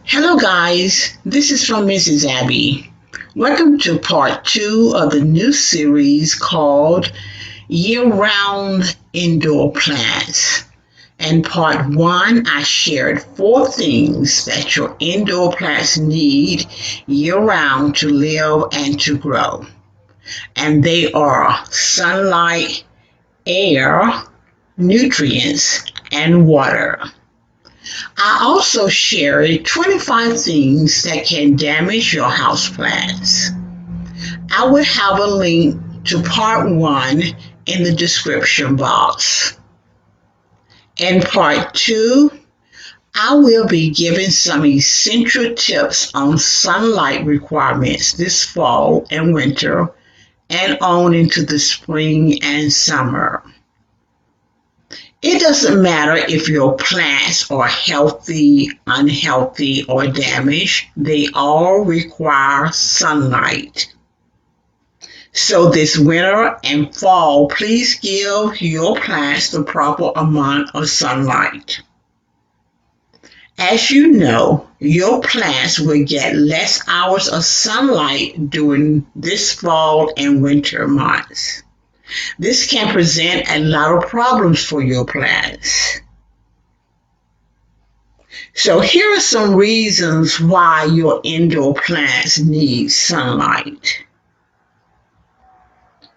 Hello, guys. This is from Mrs. Abby. Welcome to part two of the new series called Year Round Indoor Plants. In part one, I shared four things that your indoor plants need year round to live and to grow. And they are sunlight, air, nutrients, and water. I also shared 25 things that can damage your houseplants. I will have a link to part one in the description box. In part two, I will be giving some essential tips on sunlight requirements this fall and winter and on into the spring and summer. It doesn't matter if your plants are healthy, unhealthy, or damaged, they all require sunlight. So this winter and fall, please give your plants the proper amount of sunlight. As you know, your plants will get less hours of sunlight during this fall and winter months. This can present a lot of problems for your plants. So here are some reasons why your indoor plants need sunlight.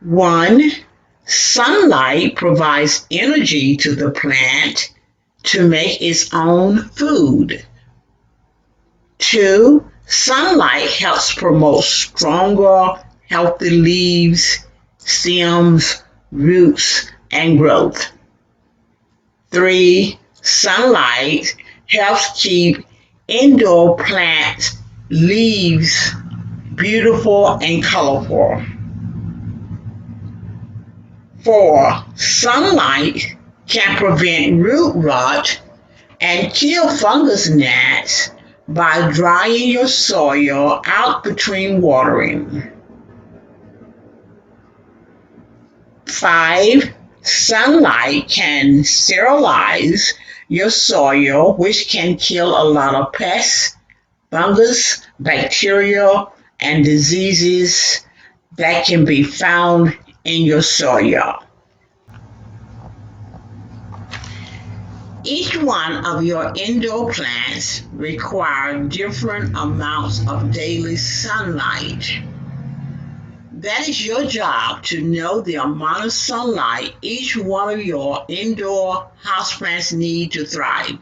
One, sunlight provides energy to the plant to make its own food. Two, sunlight helps promote stronger, healthy leaves, stems, roots, and growth. Three, sunlight helps keep indoor plants' leaves beautiful and colorful. Four, sunlight can prevent root rot and kill fungus gnats by drying your soil out between watering. Five, sunlight can sterilize your soil, which can kill a lot of pests, fungus, bacteria, and diseases that can be found in your soil. Each one of your indoor plants require different amounts of daily sunlight. That is your job to know the amount of sunlight each one of your indoor houseplants need to thrive.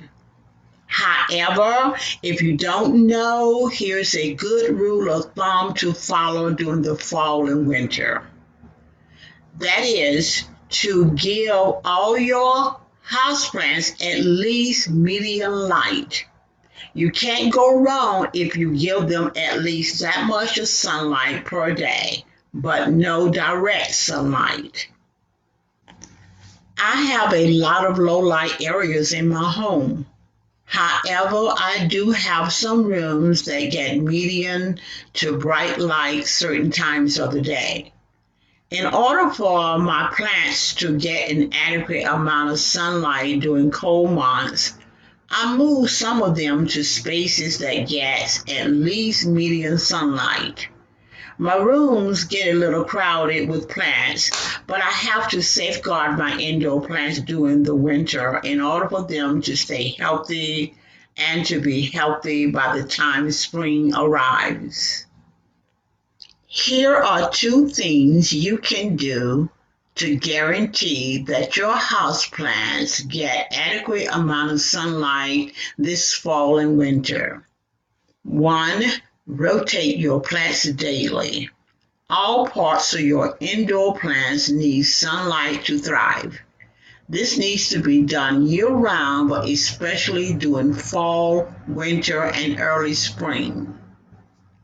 However, if you don't know, here's a good rule of thumb to follow during the fall and winter. That is to give all your houseplants at least medium light. You can't go wrong if you give them at least that much of sunlight per day, but no direct sunlight. I have a lot of low light areas in my home. However, I do have some rooms that get medium to bright light certain times of the day. In order for my plants to get an adequate amount of sunlight during cold months, I move some of them to spaces that get at least medium sunlight. My rooms get a little crowded with plants, but I have to safeguard my indoor plants during the winter in order for them to stay healthy and to be healthy by the time spring arrives. Here are two things you can do to guarantee that your houseplants get adequate amount of sunlight this fall and winter. One, rotate your plants daily. All parts of your indoor plants need sunlight to thrive. This needs to be done year-round, but especially during fall, winter, and early spring.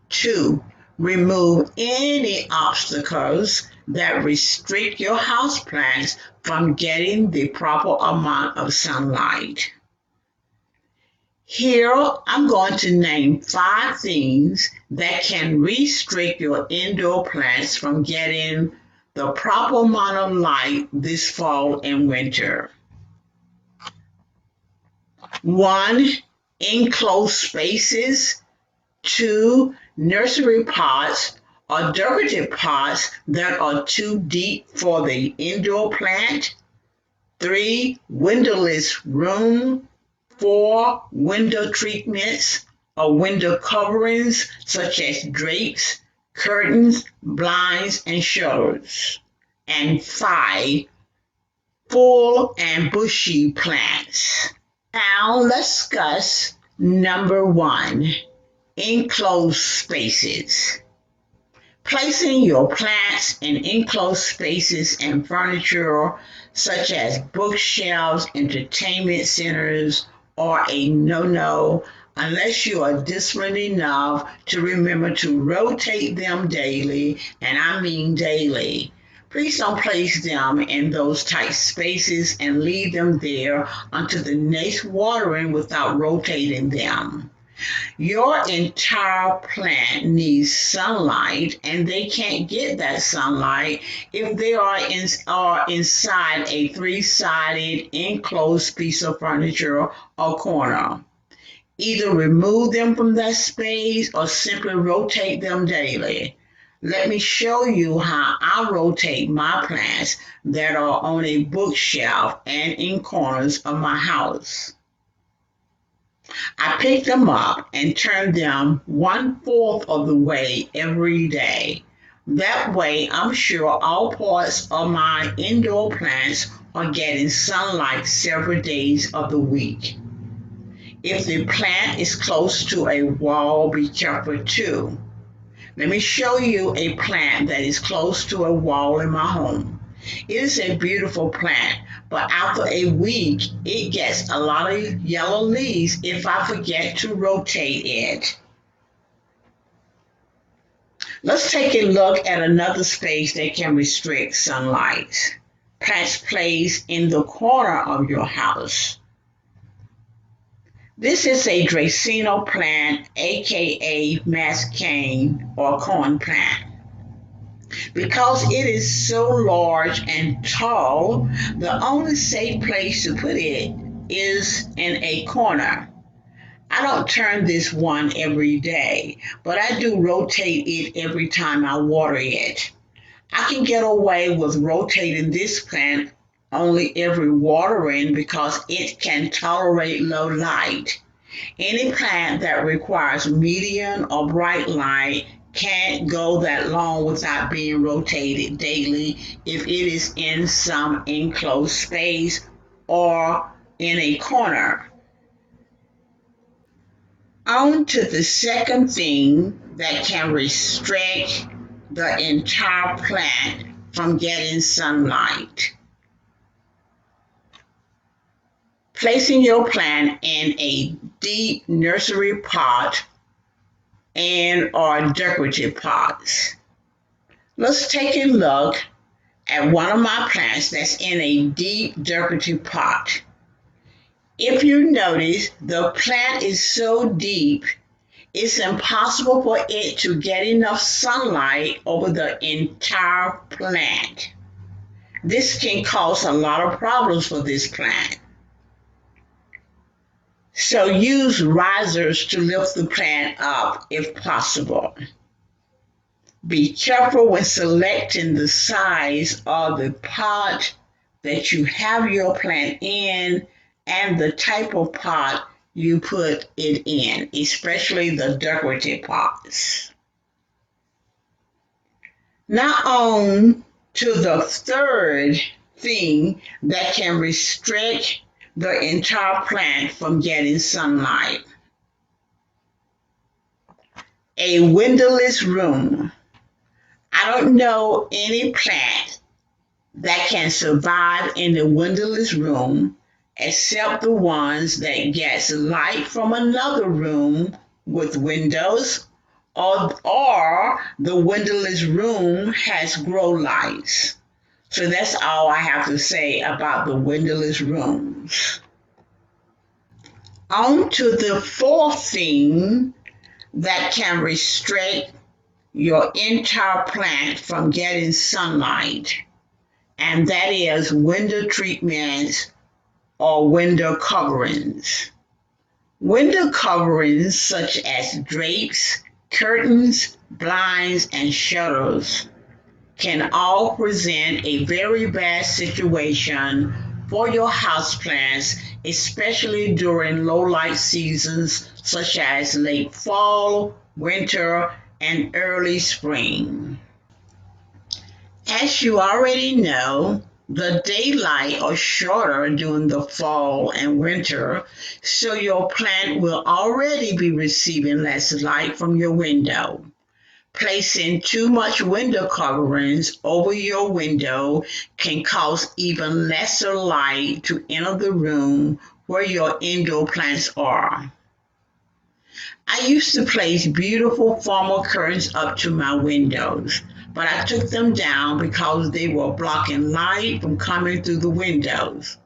Two, remove any obstacles that restrict your houseplants from getting the proper amount of sunlight. Here, I'm going to name 5 things that can restrict your indoor plants from getting the proper amount of light this fall and winter. 1, enclosed spaces. 2, nursery pots or decorative pots that are too deep for the indoor plant. 3, windowless room. 4, window treatments or window coverings such as drapes, curtains, blinds, and shutters. And 5, full and bushy plants. Now let's discuss number 1, enclosed spaces. Placing your plants in enclosed spaces and furniture such as bookshelves, entertainment centers are a no-no unless you are disciplined enough to remember to rotate them daily, and I mean daily. Please don't place them in those tight spaces and leave them there until the next watering without rotating them. Your entire plant needs sunlight, and they can't get that sunlight if they are inside a three-sided enclosed piece of furniture or corner. Either remove them from that space or simply rotate them daily. Let me show you how I rotate my plants that are on a bookshelf and in corners of my house. I pick them up and turn them 1/4 of the way every day. That way, I'm sure all parts of my indoor plants are getting sunlight several days of the week. If the plant is close to a wall, be careful too. Let me show you a plant that is close to a wall in my home. It is a beautiful plant, but after a week, it gets a lot of yellow leaves if I forget to rotate it. Let's take a look at another space that can restrict sunlight. Plants placed in the corner of your house. This is a Dracaena plant, aka mascane or corn plant. Because it is so large and tall, the only safe place to put it is in a corner. I don't turn this one every day, but I do rotate it every time I water it. I can get away with rotating this plant only every watering because it can tolerate low light. Any plant that requires medium or bright light can't go that long without being rotated daily if it is in some enclosed space or in a corner. On to the second thing that can restrict the entire plant from getting sunlight. Placing your plant in a deep nursery pot and or decorative pots. Let's take a look at one of my plants that's in a deep decorative pot. If you notice, the plant is so deep, it's impossible for it to get enough sunlight over the entire plant. This can cause a lot of problems for this plant. So use risers to lift the plant up if possible. Be careful when selecting the size of the pot that you have your plant in and the type of pot you put it in, especially the decorative pots. Now on to the third thing that can restrict the entire plant from getting sunlight. A windowless room. I don't know any plant that can survive in a windowless room except the ones that gets light from another room with windows or the windowless room has grow lights. So that's all I have to say about the windowless rooms. On to the fourth thing that can restrict your entire plant from getting sunlight, and that is window treatments or window coverings. Window coverings such as drapes, curtains, blinds, and shutters can all present a very bad situation for your houseplants, especially during low light seasons such as late fall, winter, and early spring. As you already know, the daylight are shorter during the fall and winter, so your plant will already be receiving less light from your window. Placing too much window coverings over your window can cause even lesser light to enter the room where your indoor plants are. I used to place beautiful formal curtains up to my windows, but I took them down because they were blocking light from coming through the windows.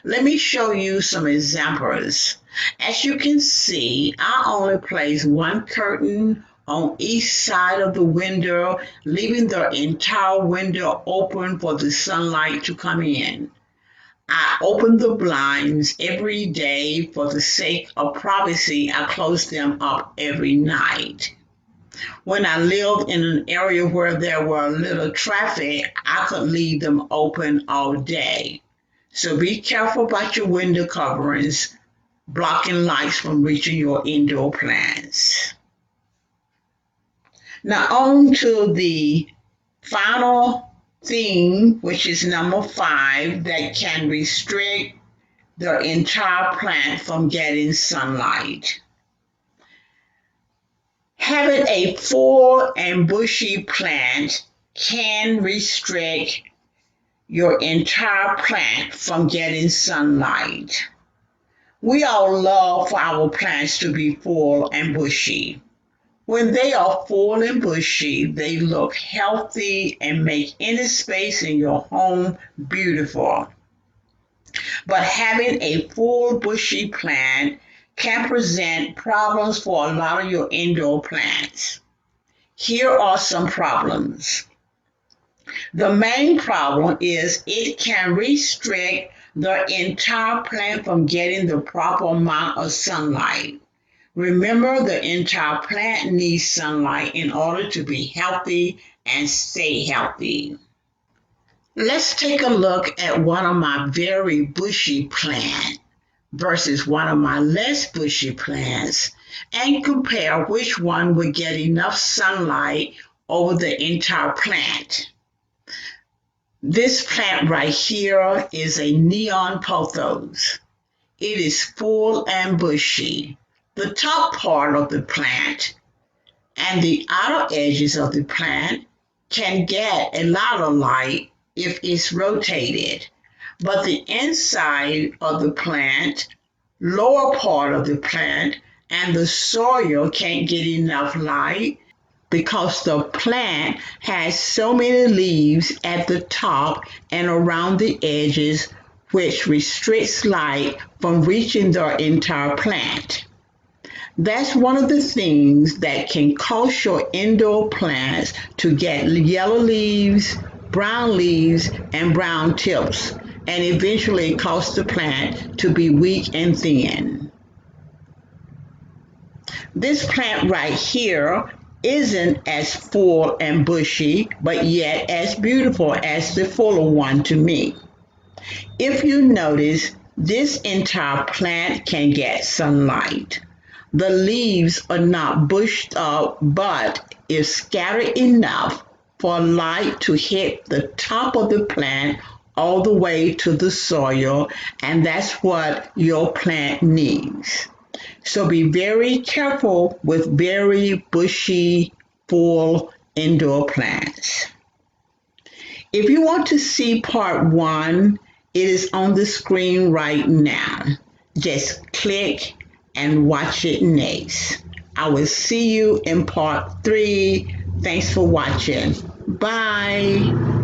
Let me show you some examples. As you can see, I only place one curtain on each side of the window, leaving the entire window open for the sunlight to come in. I open the blinds every day for the sake of privacy. I close them up every night. When I lived in an area where there were little traffic, I could leave them open all day. So be careful about your window coverings, blocking lights from reaching your indoor plants. Now on to the final thing, which is number 5, that can restrict the entire plant from getting sunlight. Having a full and bushy plant can restrict your entire plant from getting sunlight. We all love for our plants to be full and bushy. When they are full and bushy, they look healthy and make any space in your home beautiful. But having a full bushy plant can present problems for a lot of your indoor plants. Here are some problems. The main problem is it can restrict the entire plant from getting the proper amount of sunlight. Remember, the entire plant needs sunlight in order to be healthy and stay healthy. Let's take a look at one of my very bushy plants versus one of my less bushy plants and compare which one would get enough sunlight over the entire plant. This plant right here is a neon pothos. It is full and bushy. The top part of the plant and the outer edges of the plant can get a lot of light if it's rotated, but the inside of the plant, lower part of the plant, and the soil can't get enough light because the plant has so many leaves at the top and around the edges, which restricts light from reaching the entire plant. That's one of the things that can cause your indoor plants to get yellow leaves, and brown tips, and eventually cause the plant to be weak and thin. This plant right here isn't as full and bushy, but yet as beautiful as the fuller one to me. If you notice, this entire plant can get sunlight. The leaves are not bushed up, but is scattered enough for light to hit the top of the plant all the way to the soil, and that's what your plant needs. So be very careful with very bushy, full indoor plants. If you want to see part 1, it is on the screen right now. Just click and watch it next. I will see you in part 3. Thanks for watching. Bye.